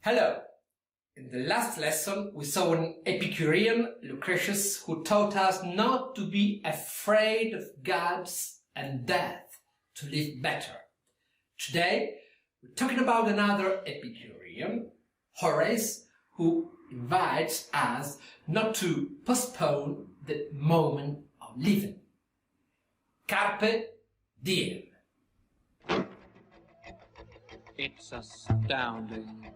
Hello! In the last lesson we saw an Epicurean, Lucretius, who taught us not to be afraid of gods and death, to live better. Today we're talking about another Epicurean, Horace, who invites us not to postpone the moment of living. Carpe Diem. It's astounding.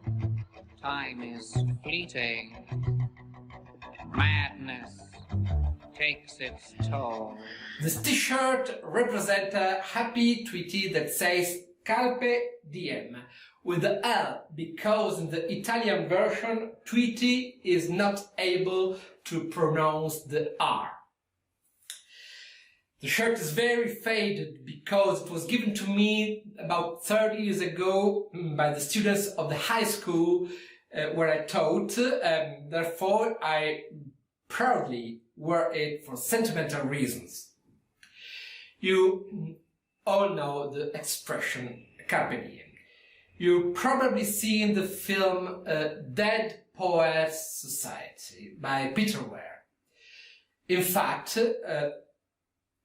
Time is fleeting. Madness takes its toll. This t-shirt represents a happy tweety that says Carpe Diem with the L, because in the Italian version tweety is not able to pronounce the R. The shirt is very faded because it was given to me about 30 years ago by the students of the high school where I taught. Therefore, I proudly wear it for sentimental reasons. You all know the expression Carpe Diem. You probably seen the film Dead Poets Society by Peter Ware. In fact,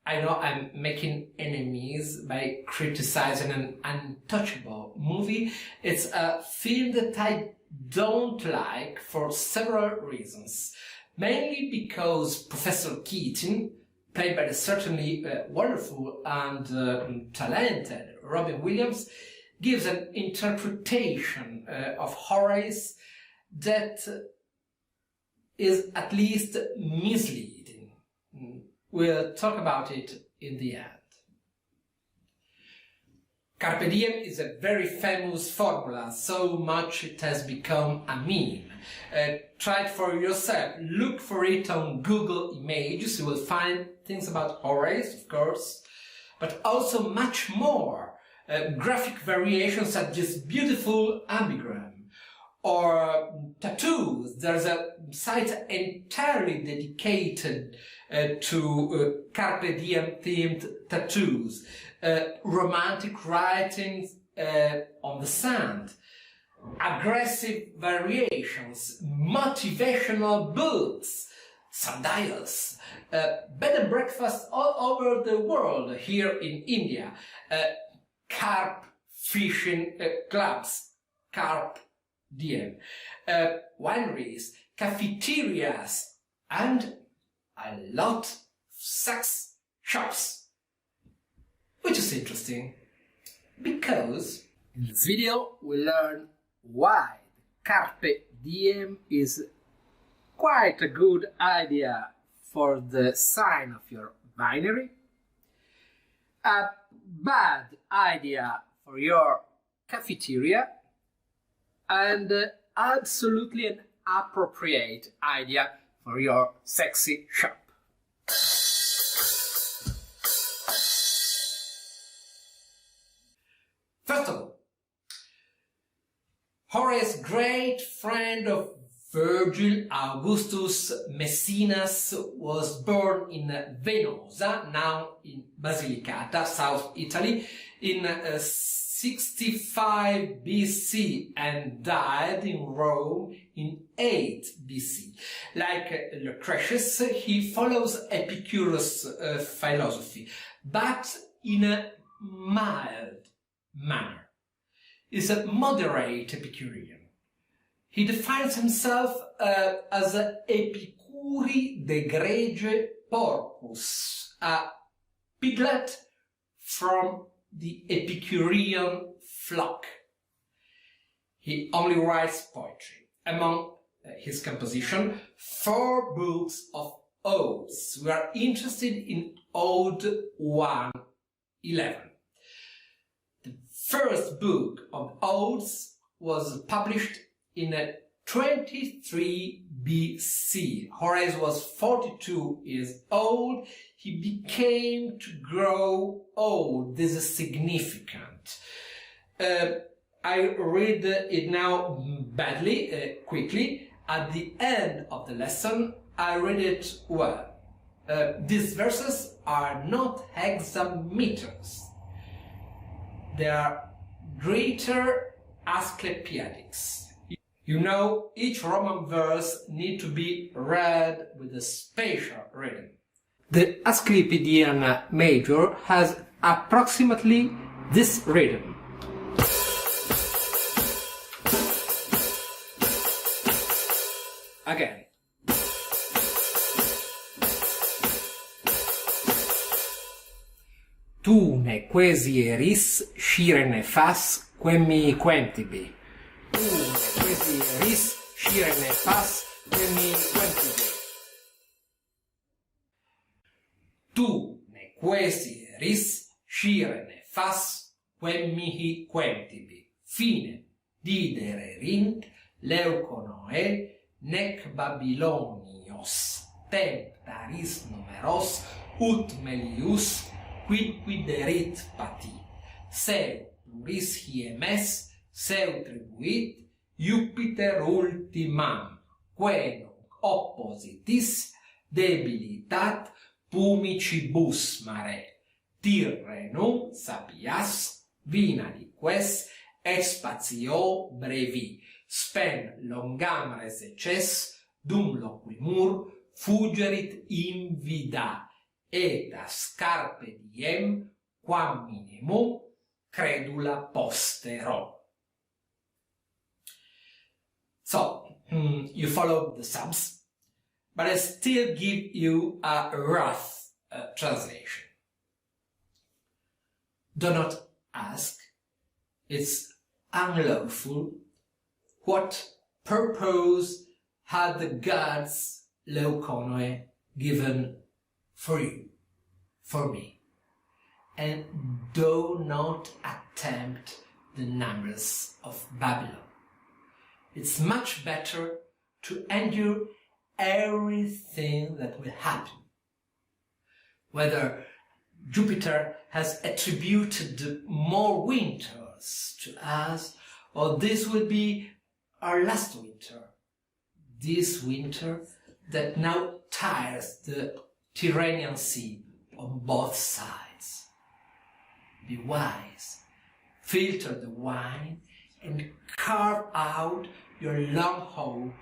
I know I'm making enemies by criticizing an untouchable movie. It's a film that I don't like for several reasons. Mainly because Professor Keating, played by the certainly wonderful and talented Robin Williams, gives an interpretation of Horace that is at least misleading. We'll talk about it in the end. Carpe Diem is a very famous formula, so much it has become a meme. Try it for yourself. Look for it on Google Images. You will find things about Horace, of course, but also much more. Graphic variations such as beautiful ambigram or tattoos. There's a site entirely dedicated to Carpe Diem themed tattoos, romantic writings on the sand, aggressive variations, motivational books, sundials, bed and breakfast all over the world, here in India, carp fishing clubs, Carpe Diem, wineries, cafeterias, and a lot of sex shops. Which is interesting, because in this video we learn why Carpe Diem is quite a good idea for the sign of your binary, a bad idea for your cafeteria, and absolutely an appropriate idea for your sexy shop. First of all, Horace, great friend of Virgil Augustus Maecenas, was born in Venosa, now in Basilicata, South Italy, in 65 BC and died in Rome in 8 BC. Like Lucretius, he follows Epicurus' philosophy, but in a mild manner. He's a moderate Epicurean. He defines himself as an epicuri de grege porcus, a piglet from the Epicurean flock. He only writes poetry. Among his composition, 4 books of odes. We are interested in Ode 1:11. The first book of odes was published in 23 BC. Horace was 42 years old. He became to grow old. This is significant. I read it now badly, quickly. At the end of the lesson, I read it well. These verses are not hexameters. They are greater Asclepiadics. You know, each Roman verse needs to be read with a spatial rhythm. The Asclepiadean major has approximately this rhythm. Again. Tu ne quesieris scire ne fas quemi quentibi. Tu ne quesieris scire ne fas quemi quentibi. Tu ne quesieris scire ne fas quemihi quentibi. Fine didererint leuconoe nec Babylonios temptaris numeros ut melius quid quiderit pati. Seu pluris hiemes seu tribuit Jupiter ultimam, quenum oppositis debilitat pumicibus mare. Tirrenum sapias vinaliques expatio brevi. Spen longam reseces dum loquimur fugerit invida, et as carpe diem quam minimum credula postero. So, you follow the subs, but I still give you a rough translation. Do not ask, it's unlawful. What purpose had the gods Leuconoe given for you, for me? And do not attempt the numbers of Babylon. It's much better to endure everything that will happen. Whether Jupiter has attributed more winters to us, or this will be our last winter, this winter that now tires the Tyrrhenian Sea on both sides. Be wise, filter the wine, and carve out your long hope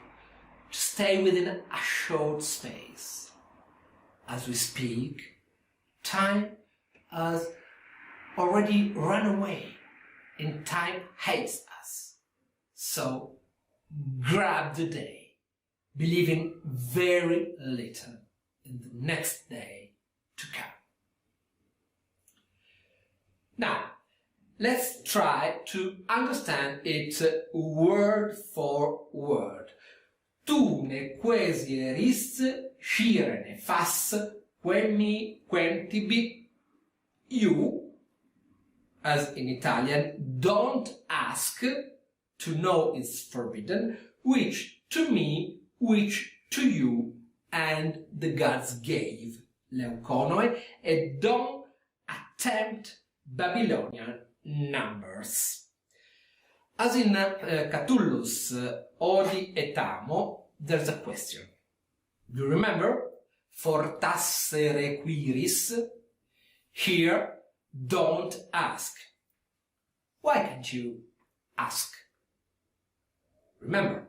to stay within a short space. As we speak, time has already run away, and time hates us. So, grab the day, believing very little in the next day to come. Now, let's try to understand it word for word. Tu ne quesieris scire ne fas quemi quentibi. You, as in Italian, don't ask. To know is forbidden, which to me, which to you, and the gods gave Leuconoe, and don't attempt Babylonian numbers. As in Catullus Odi et Amo, there's a question. Do you remember? Fortasse requiris. Here, don't ask. Why can't you ask? Remember,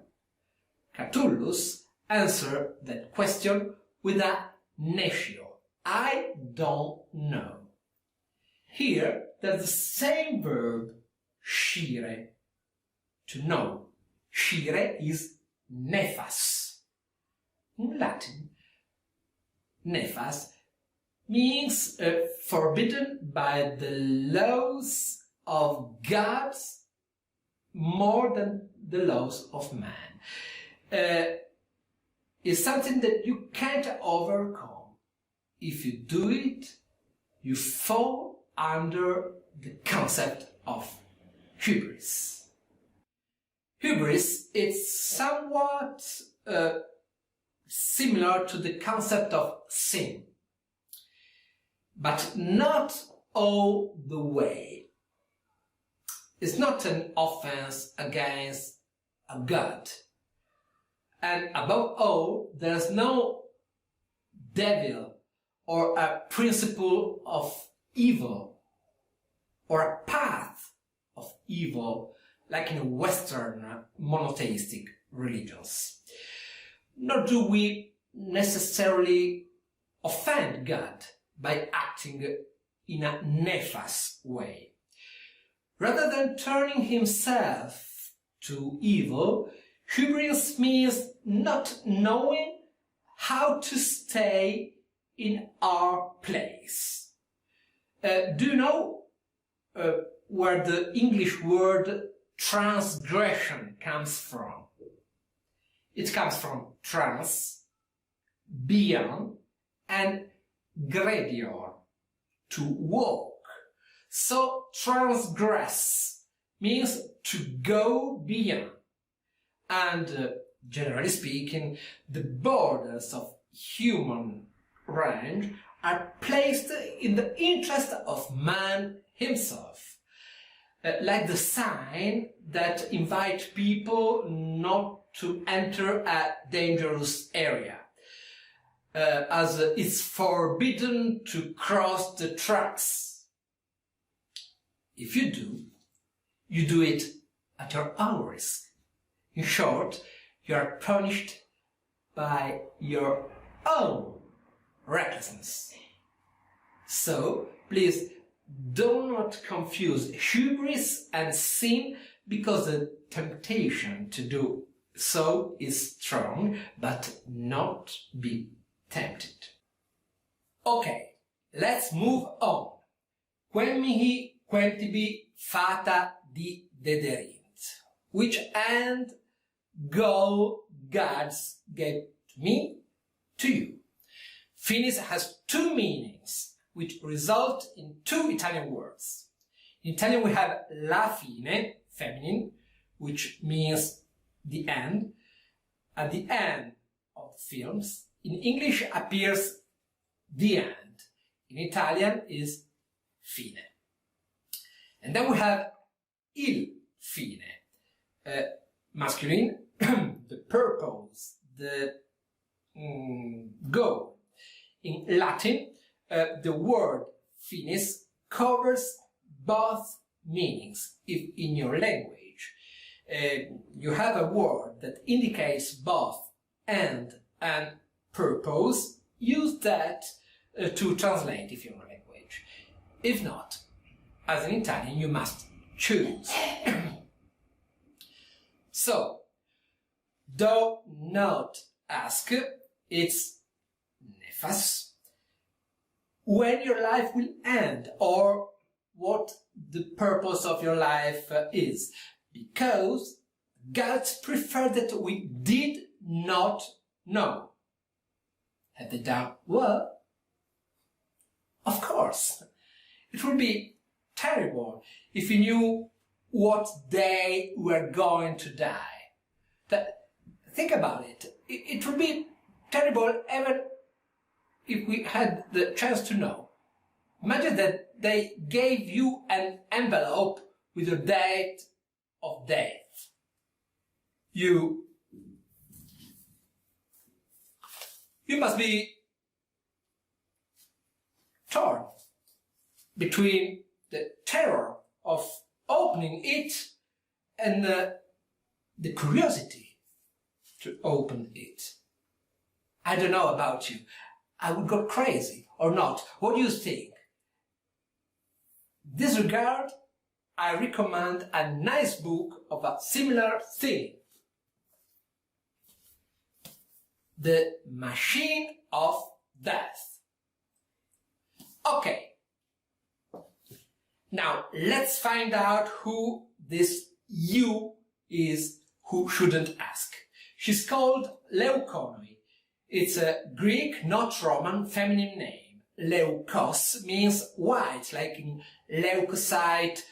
Catullus answered that question with a netio. I don't know. Here, there's the same verb, scire, to know. Scire is nefas. In Latin, nefas means forbidden by the laws of gods more than the laws of man. Is something that you can't overcome. If you do it, you fall under the concept of hubris. Hubris is somewhat similar to the concept of sin, but not all the way. It's not an offense against a god. And above all, there's no devil or a principle of evil or a path of evil like in Western monotheistic religions. Nor do we necessarily offend God by acting in a nefas way. Rather than turning himself to evil, hubris means not knowing how to stay in our place. Do you know where the English word transgression comes from? It comes from trans, beyond, and gredior, to walk. So transgress means to go beyond. And generally speaking, the borders of human range are placed in the interest of man himself, like the sign that invite people not to enter a dangerous area, as it's forbidden to cross the tracks. If you do it at your own risk. In short, you are punished by your own recklessness. So, please do not confuse hubris and sin, because the temptation to do so is strong, but not be tempted. Okay, let's move on. Quem mihi quentibi fata di dederint. Which end goal gods gave me to you. Finis has two meanings, which result in two Italian words. In Italian we have la fine, feminine, which means the end. At the end of films, in English appears the end. In Italian is fine. And then we have il fine, masculine, the purpose, the goal. In Latin, the word finis covers both meanings. If in your language you have a word that indicates both end and purpose, use that to translate if you're in your language. If not, as an Italian, you must choose. So, do not ask, it's nefas, when your life will end or what the purpose of your life is, because gods prefer that we did not know. Have they done well? Of course. It would be terrible if you knew what day we are going to die. Think about it. It would be terrible even if we had the chance to know. Imagine that they gave you an envelope with your date of death. You must be torn between the terror of opening it and the curiosity to open it. I don't know about you. I would go crazy or not. What do you think? In this regard, I recommend a nice book of a similar theme. The Machine of Death. Okay. Now, let's find out who this you is who shouldn't ask. She's called Leukonoi. It's a Greek, not Roman, feminine name. Leukos means white, like in leukocyte,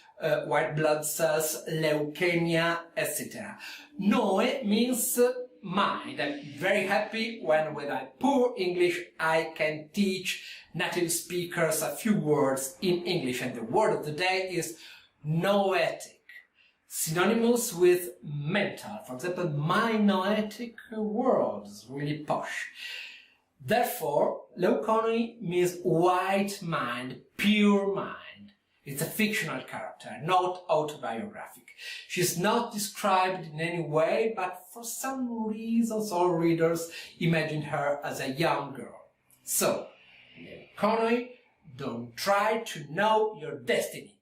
white blood cells, leukemia, etc. Noe means mind. I'm very happy when with my poor English I can teach native speakers a few words in English, and the word of the day is noetic. Synonymous with mental. For example, my noetic world is really posh. Therefore, Leukonoi means white mind, pure mind. It's a fictional character, not autobiographic. She's not described in any way, but for some reasons all readers imagine her as a young girl. So, Leuconoi, don't try to know your destiny.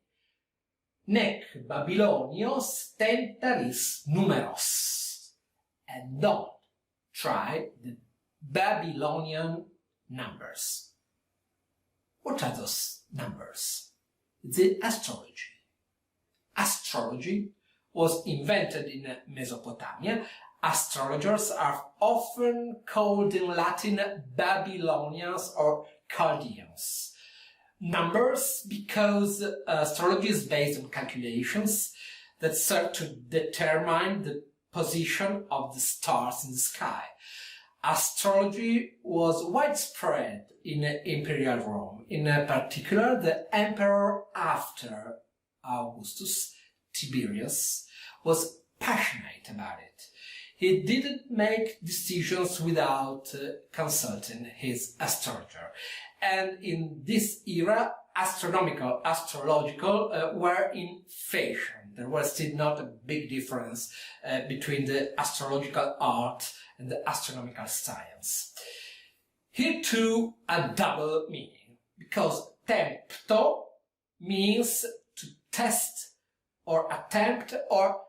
Nec Babylonios tentaris numeros. And don't try the Babylonian numbers. What are those numbers? The astrology. Astrology was invented in Mesopotamia. Astrologers are often called in Latin Babylonians or Chaldeans. Numbers because astrology is based on calculations that serve to determine the position of the stars in the sky. Astrology was widespread in Imperial Rome. In particular, the emperor after Augustus, Tiberius, was passionate about it. He didn't make decisions without consulting his astrologer. And in this era, astrological were in fashion. There was still not a big difference between the astrological art and the astronomical science. Here too a double meaning, because tempto means to test or attempt, or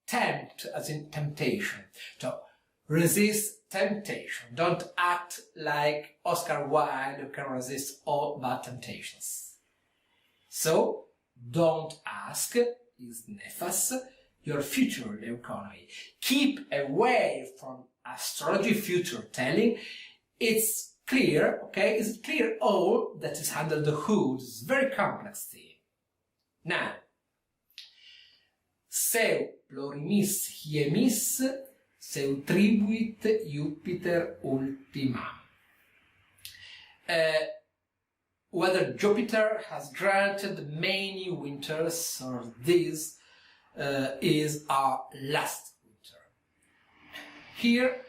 tempt as in temptation. So resist temptation. Don't act like Oscar Wilde, who can resist all bad temptations. So don't ask, is nefas, your future Leuconoi. Keep away from astrology, future telling. It's clear, okay? It's clear all that is under the hood. It's a very complex thing. Now, seu plurimis hiemis, seu tribuit Jupiter ultima. Whether Jupiter has granted many winters or this is our last winter. Here,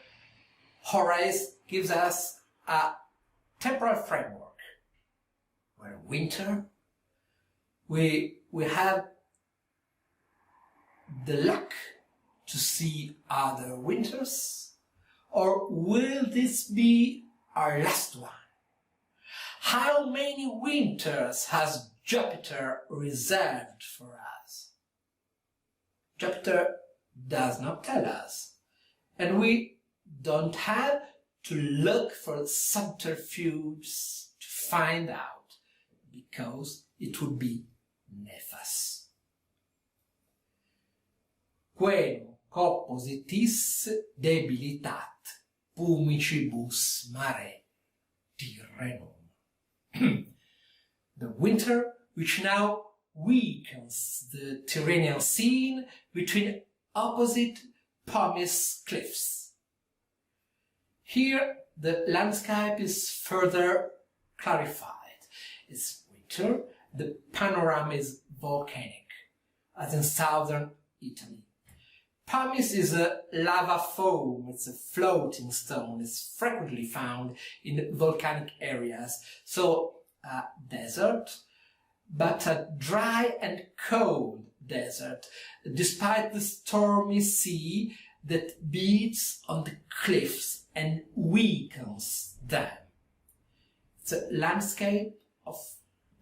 Horace gives us a temporal framework where winter we have the luck to see other winters, or will this be our last one? How many winters has Jupiter reserved for us? Jupiter does not tell us, and we don't have to look for subterfuges to find out, because it would be nefas. Quem compositis debilitat pumicibus mare Tyrrhenum. The winter which now weakens the Tyrrhenian scene between opposite pumice cliffs. Here the landscape is further clarified. It's winter, the panorama is volcanic, as in southern Italy. Pumice is a lava foam, it's a floating stone, it's frequently found in volcanic areas, so a desert, but a dry and cold desert, despite the stormy sea that beats on the cliffs and weakens them. It's a landscape of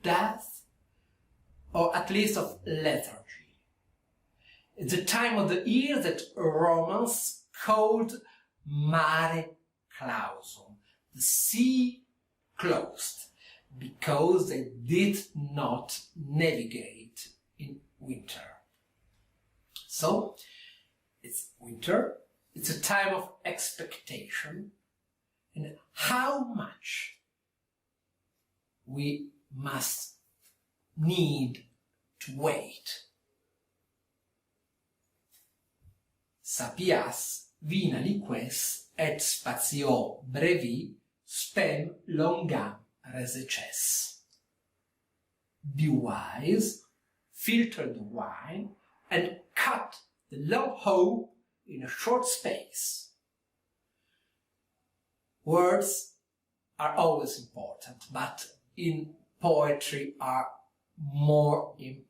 death, or at least of lethargy. It's a time of the year that Romans called mare clausum, the sea closed, because they did not navigate in winter. So, it's winter, it's a time of expectation, and how much we must need to wait. Sapias vina liques et spatio brevi spem longam reseces. Be wise, filter the wine, and cut the long hole in a short space. Words are always important, but in poetry are more important.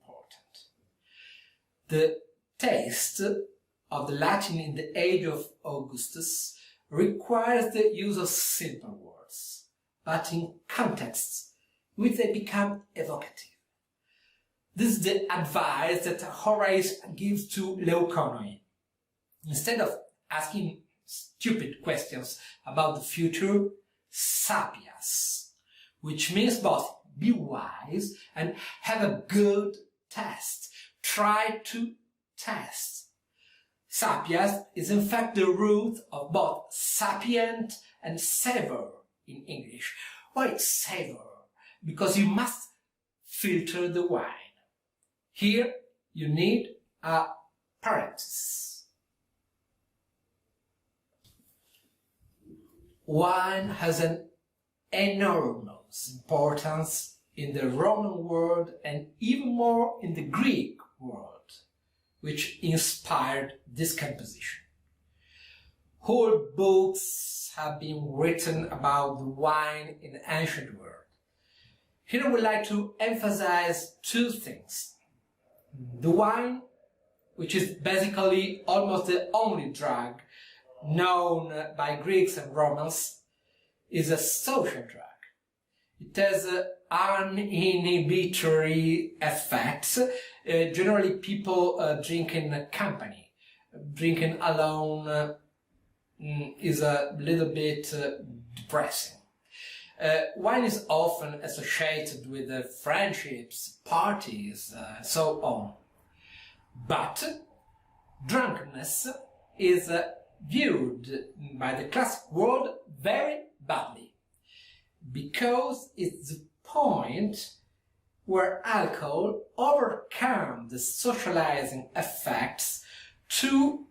The taste of the Latin in the age of Augustus requires the use of simple words, but in contexts which they become evocative. This is the advice that Horace gives to Leuconoi. Instead of asking stupid questions about the future, sapias, which means both be wise and have a good taste. Try to taste. Sapias is in fact the root of both sapient and savor in English. Why savor? Because you must filter the wine. Here you need a parenthesis. Wine has an enormous importance in the Roman world and even more in the Greek world, which inspired this composition. Whole books have been written about the wine in the ancient world. Here I would like to emphasize two things. The wine, which is basically almost the only drug known by Greeks and Romans, is a social drug. It has uninhibitory effects. Generally people drink in company. Drinking alone is a little bit depressing. Wine is often associated with friendships, parties, so on. But drunkenness is viewed by the classic world very badly, because it's the point where alcohol overcomes the socializing effects to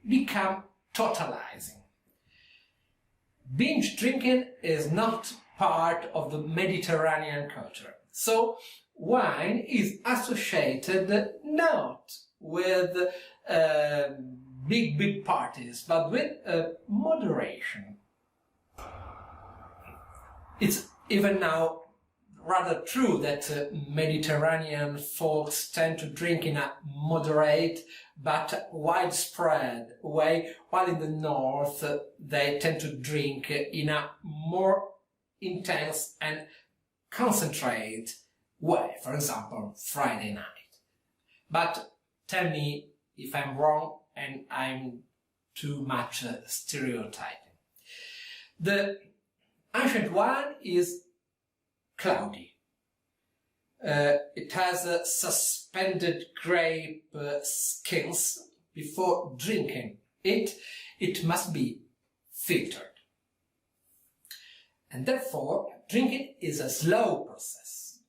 become totalizing. Binge drinking is not part of the Mediterranean culture, so wine is associated not with big parties, but with moderation. It's even now rather true that Mediterranean folks tend to drink in a moderate but widespread way, while in the north they tend to drink in a more intense and concentrated way, for example, Friday night. But tell me if I'm wrong and I'm too much stereotyping. The ancient wine is cloudy. It has suspended grape skins. Before drinking it, it must be filtered. And therefore, drinking is a slow process.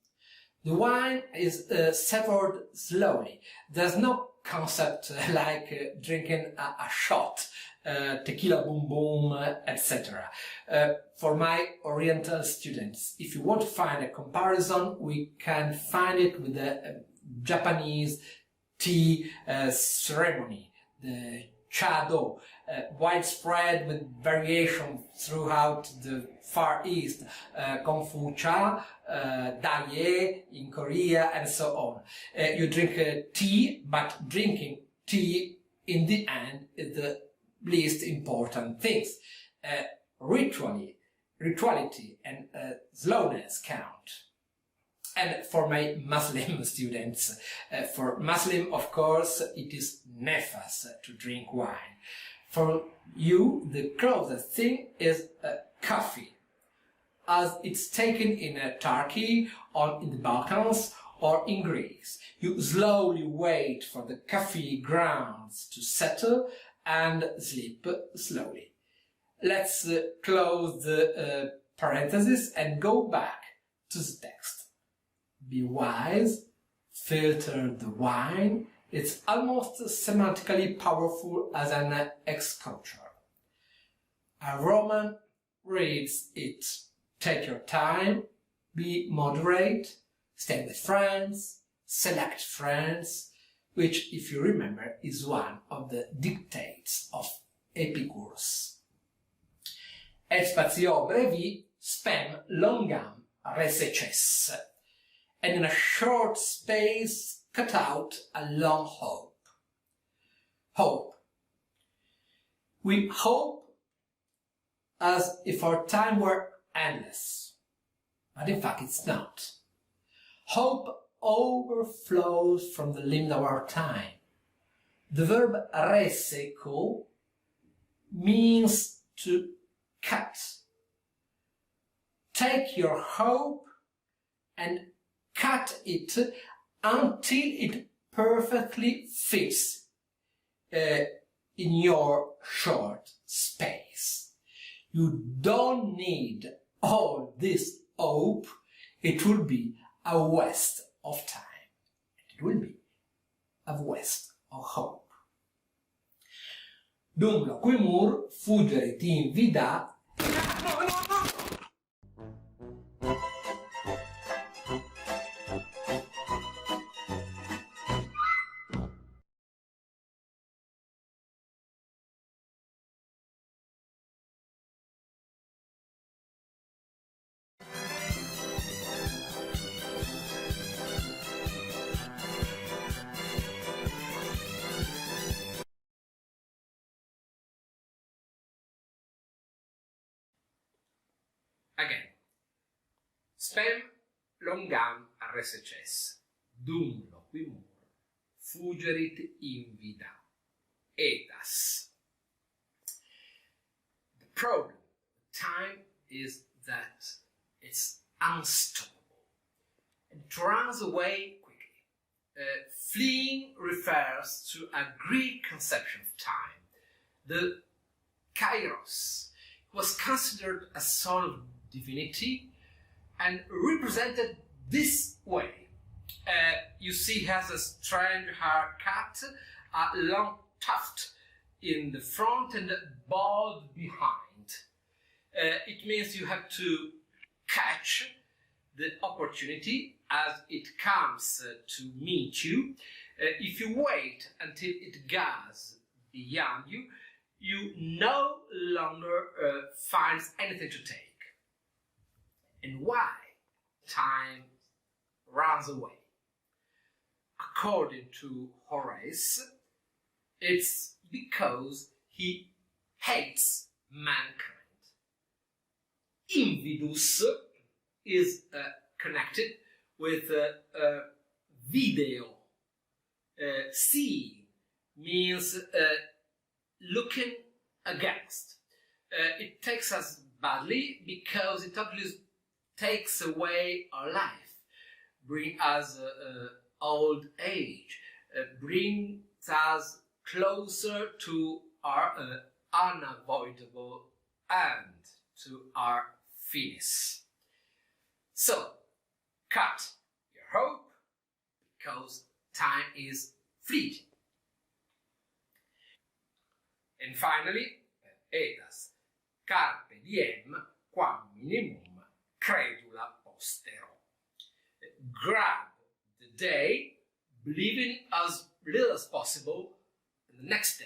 The wine is savored slowly. There's no concept like drinking a shot, tequila boom boom, etc. For my Oriental students, if you want to find a comparison, we can find it with the Japanese tea ceremony, the chado, widespread with variation throughout the Far East, Kung Fu Cha, Daye in Korea, and so on. You drink tea, but drinking tea in the end is the least important things. Rituality and slowness count. And for my Muslim students, for Muslim, of course, it is nefas to drink wine. For you, the closest thing is coffee, as it's taken in Turkey or in the Balkans or in Greece. You slowly wait for the coffee grounds to settle and sleep slowly. Let's close the parenthesis and go back to the text. Be wise, filter the wine. It's almost semantically powerful as an exculture. A Roman reads it. Take your time, be moderate, stay with friends, select friends, which, if you remember, is one of the dictates of Epicurus. Et spatio brevi spem longam reseces. and in a short space cut out a long hope. Hope. We hope as if our time were endless, but in fact it's not. Hope overflows from the limit of our time. The verb reseco means to cut. Take your hope and cut it until it perfectly fits in your short space. You don't need all this hope. It will be a waste of time. It will be a waste of hope. Dunque, qui mur, fuggere ti invita. Again. Spem longam RSCS. Dum loquimur fugerit invida. Etas. The problem with time is that it's unstoppable. It runs away quickly. Fleeing refers to a Greek conception of time. The kairos was considered a sort of divinity and represented this way. You see, he has a strange haircut, a long tuft in the front and bald behind. It means you have to catch the opportunity as it comes to meet you. If you wait until it goes beyond you, you no longer find anything to take. And why time runs away? According to Horace, it's because he hates mankind. Invidus is connected with video. See means looking against. It takes us badly because it obviously takes away our life, brings us old age, brings us closer to our unavoidable end, to our finish. So, cut your hope because time is fleeting. And finally, etas, carpe diem, quam minimum credula postero. Grab the day, believing as little as possible in the next day.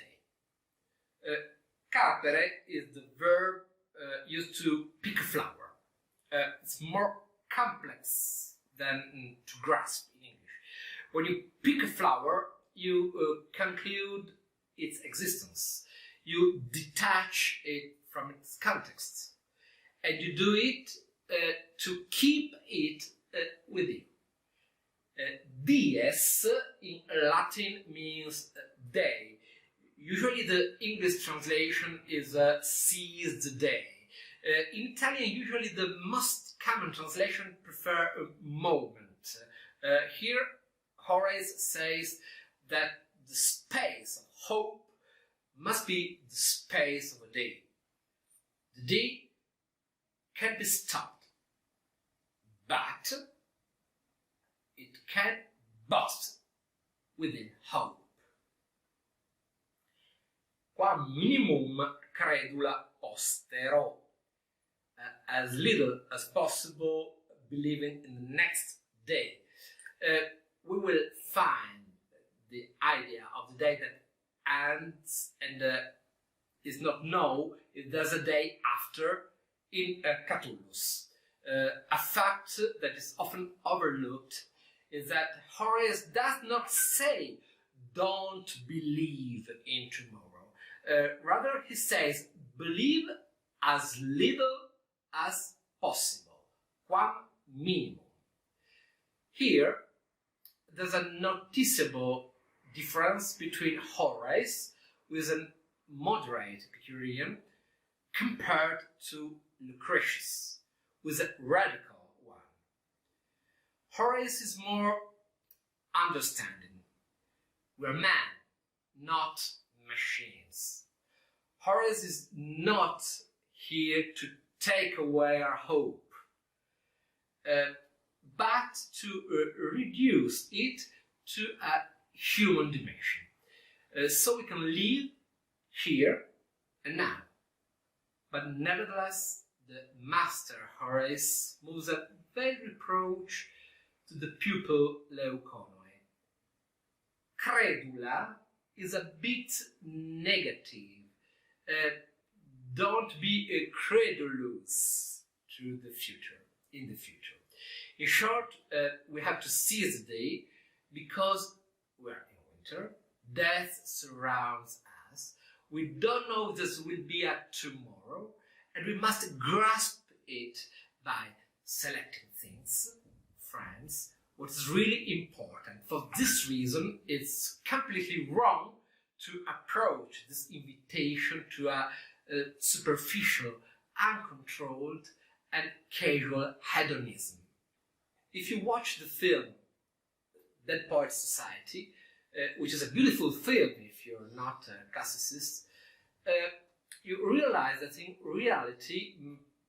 Carpere is the verb used to pick a flower. It's more complex than to grasp in English. When you pick a flower, you conclude its existence. You detach it from its context, and you do it to keep it with you. Dies in Latin means day. Usually the English translation is seize the day. In Italian, usually the most common translation prefer a moment. Here, Horace says that the space of hope must be the space of a day. The day can be stopped, but it can burst within hope. Quam minimum credula postero. As little as possible believing in the next day. We will find the idea of the day that ends and is not known if there's a day after in Catullus. A fact that is often overlooked is that Horace does not say, "Don't believe in tomorrow." Rather, he says, "Believe as little as possible, quam minimum." Here, there's a noticeable difference between Horace, who is a moderate Epicurean, compared to Lucretius, who is a radical one. Horace is more understanding. We're men, not machines. Horace is not here to take away our hope, but to reduce it to a human dimension, so we can live here and now. But nevertheless, the master Horace moves a vague reproach to the pupil Leuconoe. Credula is a bit negative. Don't be a credulous to the future, in the future. In short, we have to seize the day because we're in winter, death surrounds us, we don't know if this will be a tomorrow, and we must grasp it by selecting things, friends, what is really important. For this reason, it's completely wrong to approach this invitation to a superficial, uncontrolled, and casual hedonism. If you watch the film Dead Poets Society, which is a beautiful film if you're not a classicist, you realize that in reality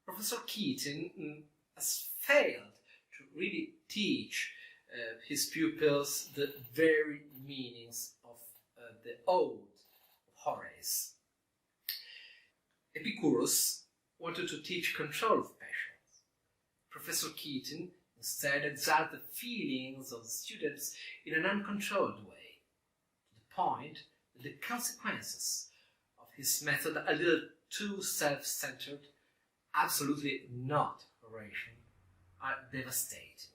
Professor Keating has failed to really teach his pupils the very meanings of the ode of Horace. Epicurus wanted to teach control of passions. Professor Keating instead exalted the feelings of the students in an uncontrolled way, to the point that the consequences of his method, a little too self-centered, absolutely not Horatian, are devastating.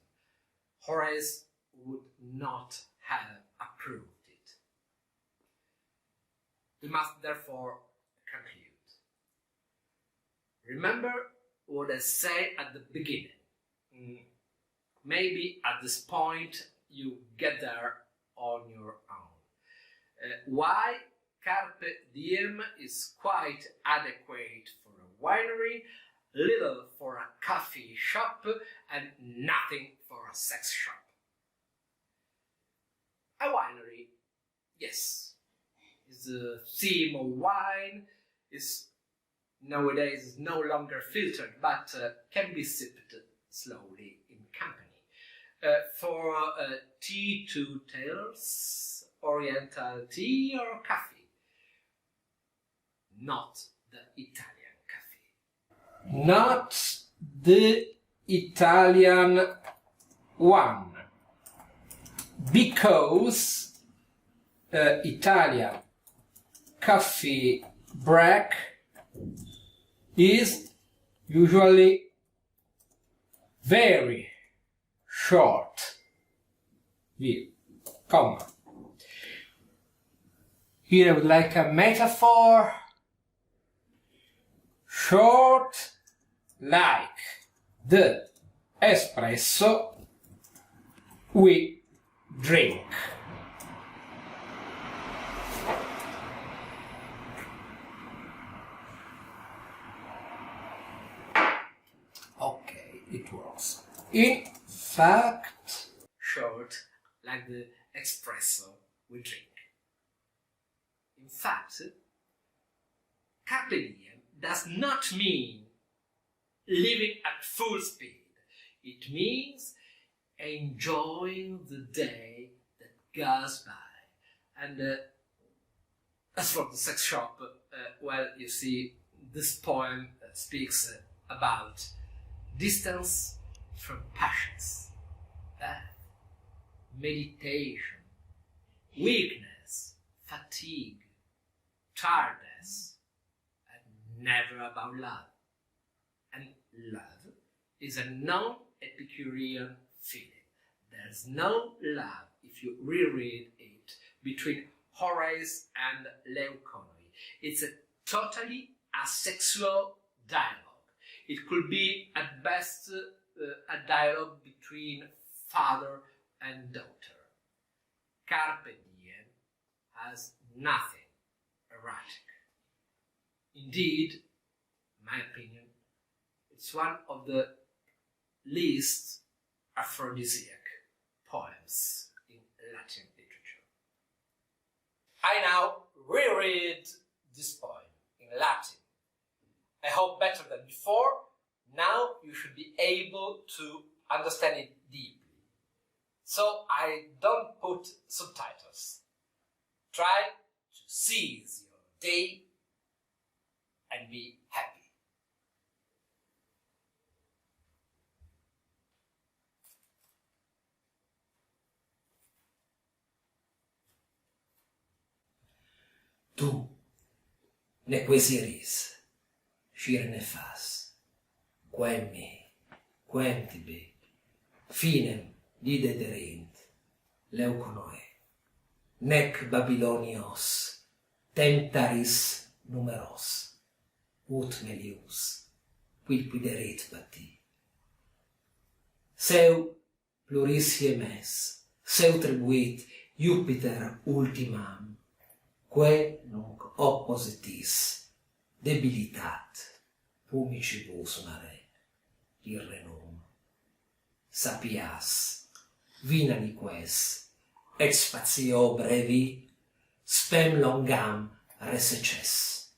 Horace would not have approved it. We must therefore conclude. Remember what I said at the beginning. Maybe at this point you get there on your own. Why Carpe Diem is quite adequate for a winery, little for a coffee shop, and nothing for a sex shop. A winery, yes, is the theme of wine, is nowadays no longer filtered, but can be sipped slowly in company. For tea-to-tailors, oriental tea or coffee, not the Italian coffee. Not the Italian one, because Italian coffee break is usually very short. Comma. Here I would like a metaphor. Short like the espresso we drink. Okay, it works. In fact, short like the espresso we drink. In fact, Carpe Diem does not mean living at full speed. It means enjoying the day that goes by. And as for the sex shop, well, you see, this poem speaks about distance from passions, death, meditation, weakness, fatigue, tiredness, and never about love. And love is a non-Epicurean feeling. There's no love, if you reread it, between Horace and Leuconoi. It's a totally asexual dialogue. It could be at best a dialogue between father and daughter. Carpe Diem has nothing erotic. Indeed, in my opinion, it's one of the least aphrodisiac poems in Latin literature. I now reread this poem in Latin. I hope better than before. Now you should be able to understand it deeply. So I don't put subtitles. Try to seize your day and be happy. Tu ne quesiris, shir ne fas, quem me, quem tibe, finem didederint, Leuconoe, nec Babylonios, temptaris numeros, ut melius, quid piderit bati. Seu plurissie mes, seu tribuit Jupiter ultimam, que nunc oppositis debilitat pumicibus mare irrenum. Sapias, vina liques, et spatio brevi, spem longam reseces,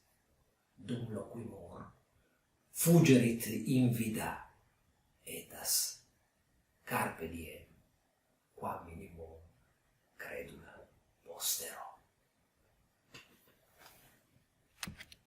dum loquimur, fugerit invida, etas, carpe diem, quam minimum credula postero.